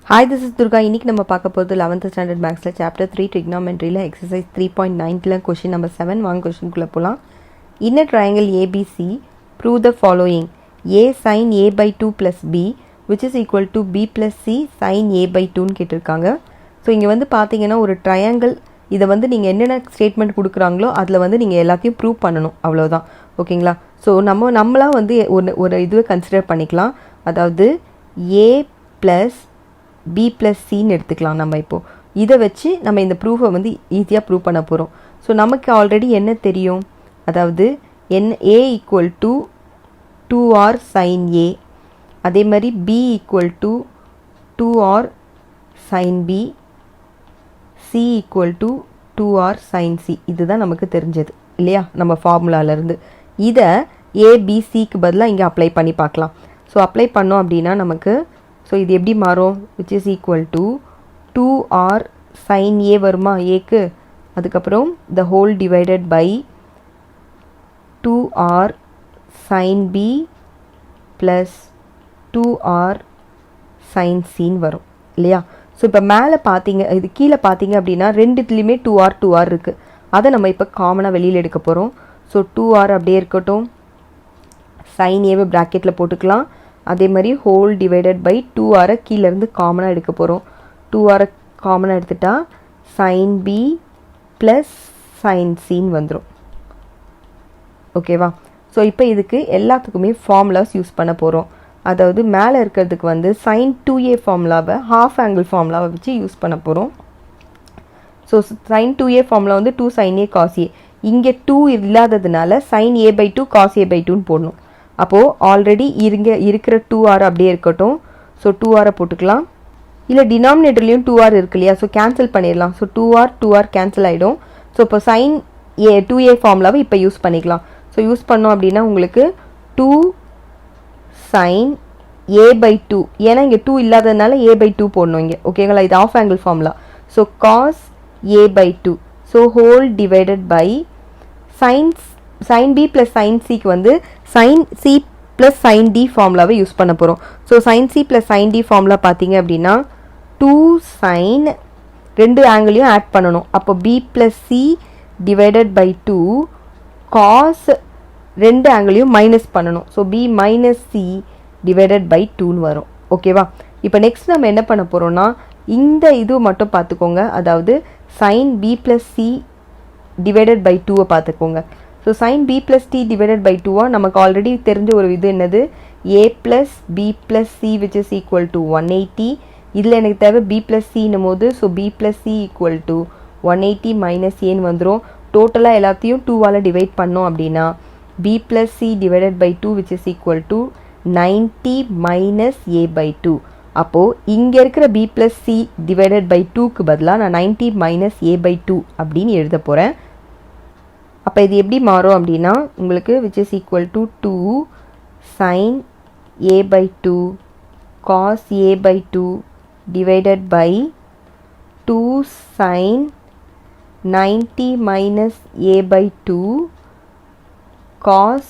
Hi, this is Durga. இன்னைக்கு நம்ம பார்க்க போகிறது 11th ஸ்டாண்டர்ட் மேக்ஸில் சாப்டர் 3 trigonometryல எக்ஸசைஸ் 3.9ல கொஷின் நம்பர் 7 வாங்க கொஷினுக்குள்ளே போகலாம். In a triangle ABC, prove the following. A sin A by 2 plus B which is equal to B plus C sin A by 2ன்னு கேட்டிருக்காங்க. So இங்கே வந்து பார்த்தீங்கன்னா ஒரு ட்ரையாங்கிள் இதை வந்து நீங்கள் என்னென்ன ஸ்டேட்மெண்ட் கொடுக்குறாங்களோ அதில் வந்து நீங்கள் எல்லாத்தையும் ப்ரூவ் பண்ணணும், அவ்வளோதான். ஓகேங்களா? ஸோ நம்மளாம் வந்து ஒரு இதுவை கன்சிடர் பண்ணிக்கலாம். அதாவது A ப்ளஸ் B ப்ளஸ் சின்னு எடுத்துக்கலாம். நம்ம இப்போது இதை வச்சு நம்ம இந்த ப்ரூஃபை வந்து ஈஸியாக ப்ரூவ் பண்ண போகிறோம். ஸோ நமக்கு ஆல்ரெடி என்ன தெரியும், அதாவது A equal to 2R sin A, அதே மாதிரி B equal to 2R sin B, C equal to 2R sin C. இதுதான் நமக்கு தெரிஞ்சது இல்லையா நம்ம ஃபார்முலாவிலேருந்து. இதை ABCக்கு பதிலாக இங்கே அப்ளை பண்ணி பார்க்கலாம். ஸோ அப்ளை பண்ணோம் அப்படின்னா நமக்கு ஸோ இது எப்படி மாறும், which is equal to 2R sin A வருமா ஏக்கு, அதுக்கப்புறம் the whole divided by 2R sin B plus 2R sin Cன்னு வரும் இல்லையா. ஸோ இப்போ மேலே பார்த்தீங்க, இது கீழே பார்த்தீங்க அப்படின்னா ரெண்டுத்துலேயுமே 2R இருக்குது. அதை நம்ம இப்போ காமனாக வெளியில் எடுக்க போகிறோம். ஸோ 2R அப்படியே இருக்கட்டும், sin Aவை ப்ராக்கெட்டில் போட்டுக்கலாம். அதே மாதிரி ஹோல் டிவைடட் பை 2R கீழேருந்து காமனாக எடுக்க போகிறோம். 2R காமனாக எடுத்துட்டா sin B ப்ளஸ் sin Cன்னு வந்துடும். ஓகேவா? ஸோ இப்போ இதுக்கு எல்லாத்துக்குமே ஃபார்முலாஸ் யூஸ் பண்ண போகிறோம். அதாவது மேலே இருக்கிறதுக்கு வந்து sin 2A ஃபார்முலாவை ஹாஃப் ஆங்கிள் ஃபார்முலாவை வச்சு யூஸ் பண்ண போகிறோம். ஸோ sin 2A ஃபார்முலா வந்து 2 sin A cos A. இங்கே 2 இல்லாததுனால sin A by 2 cos A by 2ன்னு போடணும். அப்போது ஆல்ரெடி இருக்கிற 2R அப்படியே இருக்கட்டும். ஸோ 2R போட்டுக்கலாம். இல்லை டினாமினேட்டர்லேயும் 2R இருக்கு இல்லையா, ஸோ கேன்சல் பண்ணிடலாம். ஸோ 2R கேன்சல் ஆகிடும். ஸோ இப்போ sin A 2A ஃபார்முலாவை இப்போ யூஸ் பண்ணிக்கலாம். ஸோ யூஸ் பண்ணோம் அப்படின்னா உங்களுக்கு 2 sin A by 2, ஏன்னா இங்கே 2 இல்லாததுனால A by 2 போடணும் இங்கே. ஓகேங்களா? இது half angle formula. So cos A by 2, so whole divided by sin B plus sin Cக்கு வந்து sin C plus sin D ஃபார்முலாவை யூஸ் பண்ண போகிறோம். So sin C plus sin D formula பார்த்தீங்க அப்படின்னா 2 sin ரெண்டு ஆங்கிளையும் ஆட் பண்ணணும். அப்போ B plus C divided by 2 cos ரெண்டு ஆங்கிளையும் மைனஸ் பண்ணணும். So B minus C divided by 2ன்னு வரும். ஓகேவா? இப்போ நெக்ஸ்ட் நம்ம என்ன பண்ண போகிறோம்னா இந்த இது மட்டும் பார்த்துக்கோங்க. அதாவது sin B plus C divided by 2வை பார்த்துக்கோங்க. So sin B plus T divided by 2வா நமக்கு ஆல்ரெடி தெரிஞ்ச ஒரு இது என்னது, A plus B plus C which is equal to 180. இதில் எனக்கு தேவை B ப்ளஸ் சின்னும் போது so B plus C equal to 180 minus ஏன்னு வந்துடும். டோட்டலாக எல்லாத்தையும் 2வால் டிவைட் பண்ணோம் அப்படின்னா B plus C divided by 2 which is equal to 90 minus A by 2. அப்போது இங்கே இருக்கிற B plus C divided by 2க்கு பதிலாக நான் 90 மைனஸ் A பை 2 அப்படின்னு எழுத போகிறேன். அப்போ இது எப்படி மாறும் அப்படின்னா உங்களுக்கு which is equal to 2 sin A by 2 cos A by 2 divided by 2 sin 90 minus A by 2 cos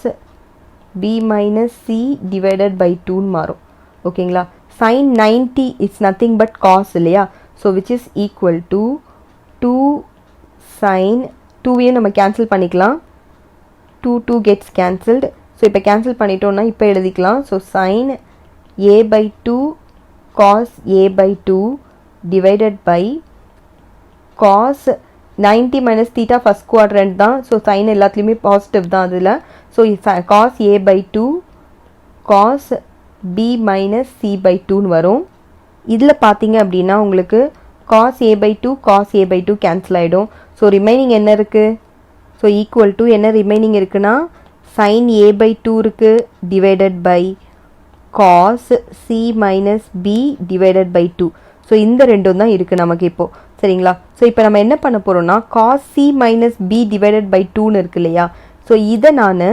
B minus C divided by 2ன்னு மாறும். ஓகேங்களா? sin 90 is nothing but cos இல்லையா. So which is equal to 2 sin 2வையும் நம்ம cancel பண்ணிக்கலாம். 2 gets cancelled. So இப்போ cancel பண்ணிட்டோம்னா இப்போ எழுதிக்கலாம். So sin A by 2 cos A by 2 divided by cos 90 minus theta first quadrant தான். ஸோ சைன் எல்லாத்துலேயுமே பாசிட்டிவ் தான் அதில். So cos A by 2 cos B minus C by 2ன்னு வரும். இதில் பார்த்தீங்க அப்படின்னா உங்களுக்கு cos A by 2 cos A by 2 cancel ஆகிடும். ஸோ ரிமைனிங் என்ன இருக்குது, ஸோ ஈக்குவல் டு என்ன ரிமைனிங் இருக்குன்னா sin A by 2 இருக்குது divided by cos C minus B divided by 2. So இந்த ரெண்டும் தான் இருக்குது நமக்கு இப்போது. சரிங்களா? ஸோ இப்போ நம்ம என்ன பண்ண போகிறோம்னா cos C minus B divided by 2ன்னு இருக்கு இல்லையா. ஸோ இதை நான்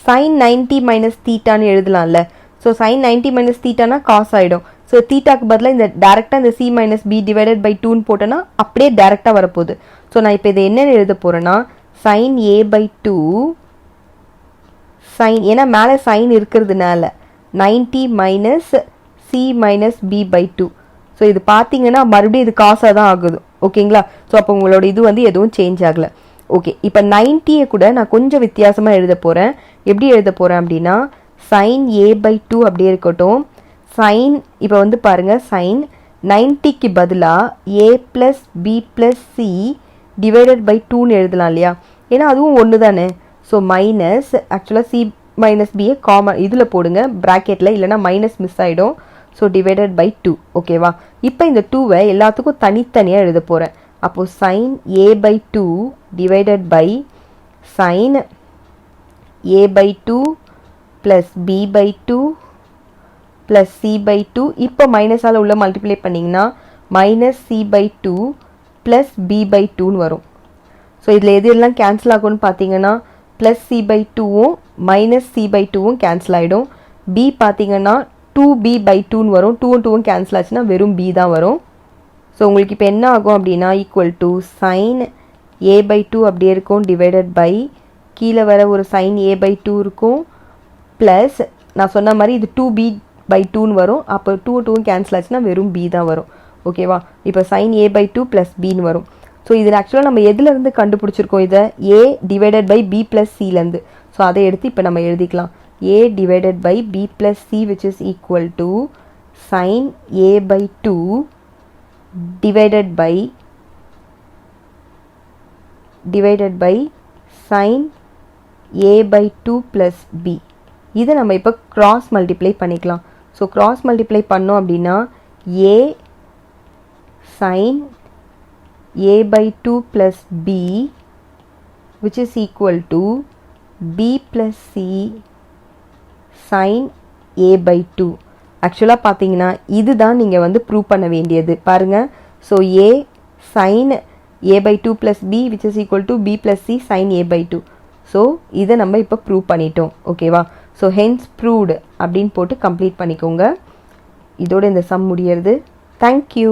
sin 90 மைனஸ் தீட்டான்னு எழுதலாம்ல. ஸோ sin 90 மைனஸ் தீட்டானா காஸ் ஆகிடும். ஸோ தீட்டாக்கு பதிலாக இந்த டேரெக்டாக இந்த C minus B divided by 2ன்னு போட்டோன்னா அப்படியே டேரெக்டாக வரப்போகுது. ஸோ நான் இப்போ இதை என்ன எழுத போகிறேன்னா sin A by 2 sin, ஏன்னா மேலே சைன் இருக்கிறதுனால 90 minus C minus B by 2. So இது பார்த்தீங்கன்னா மறுபடியும் இது காசாக தான் ஆகுது ஓகேங்களா. ஸோ அப்போ உங்களோட இது வந்து எதுவும் சேஞ்ச் ஆகலை. ஓகே, இப்போ 90 கூட நான் கொஞ்சம் வித்தியாசமாக எழுத போகிறேன். எப்படி எழுத போகிறேன் அப்படின்னா sin a/2 அப்படியே இருக்கட்டும். சைன் இப்போ வந்து பாருங்கள், சைன் 90க்கு பதிலாக a + b + c divided by 2ன்னு எழுதலாம் இல்லையா, ஏன்னா அதுவும் ஒன்று தானே. ஸோ மைனஸ் ஆக்சுவலாக c - b காமன் இதில் போடுங்க ப்ராக்கெட்டில், இல்லைனா மைனஸ் மிஸ் ஆகிடும். ஸோ டிவைடட் பை 2 ஓகேவா. இப்போ இந்த 2வை எல்லாத்துக்கும் தனித்தனியாக எழுத போகிறேன். அப்போது sine a/2 divided by sine a/2 plus b/2 plus c/2. இப்போ மைனஸால் உள்ள மல்டிப்ளை பண்ணிங்கன்னா மைனஸ் c/2 ப்ளஸ் b/2ன்னு வரும். ஸோ இதில் எது எல்லாம் கேன்சல் ஆகும்னு பார்த்தீங்கன்னா ப்ளஸ் c/2வும் மைனஸ் c/2வும் கேன்சல் ஆகிடும். b பார்த்தீங்கன்னா 2b/2ன்னு வரும். 2வும் 2வும் கேன்சல் ஆச்சுன்னா வெறும் b தான் வரும். ஸோ உங்களுக்கு இப்போ என்ன ஆகும் அப்படின்னா ஈக்குவல் டு சைன் a/2 அப்படியே இருக்கும் டிவைடட் பை கீழே வர ஒரு சைன் a/2 இருக்கும் ப்ளஸ் நான் சொன்ன மாதிரி இது 2b/2ன்னு வரும். அப்போ 2வும் கேன்சல் ஆச்சுன்னா வெறும் b தான் வரும் ஓகேவா. இப்போ சைன் a/2 ப்ளஸ் பின்னு வரும். ஸோ இதில் ஆக்சுவலாக நம்ம எதுலேருந்து கண்டுபிடிச்சிருக்கோம் இதை, a divided by b plus சிலேருந்து. ஸோ அதை எடுத்து இப்போ நம்ம எழுதிக்கலாம். a divided by b plus c which is equal to sin a/2 divided by sin a/2 plus b. இதை நம்ம இப்போ cross multiply பண்ணிக்கலாம். ஸோ cross multiply பண்ணோம் அப்படின்னா a sin a/2 plus b which is equal to b plus c sin a/2. ஆக்சுவலாக பார்த்தீங்கன்னா இதுதான் நீங்கள் வந்து ப்ரூவ் பண்ண வேண்டியது பாருங்கள். So a sin a/2 plus b which is equal to b plus c sin a/2. So இதை நம்ம இப்போ ப்ரூவ் பண்ணிட்டோம் ஓகேவா. ஸோ ஹென்ஸ் ப்ரூவ்டு அப்படின்னு போட்டு கம்ப்ளீட் பண்ணிக்கோங்க. இதோட இந்த சம் முடியறது. தேங்க்யூ.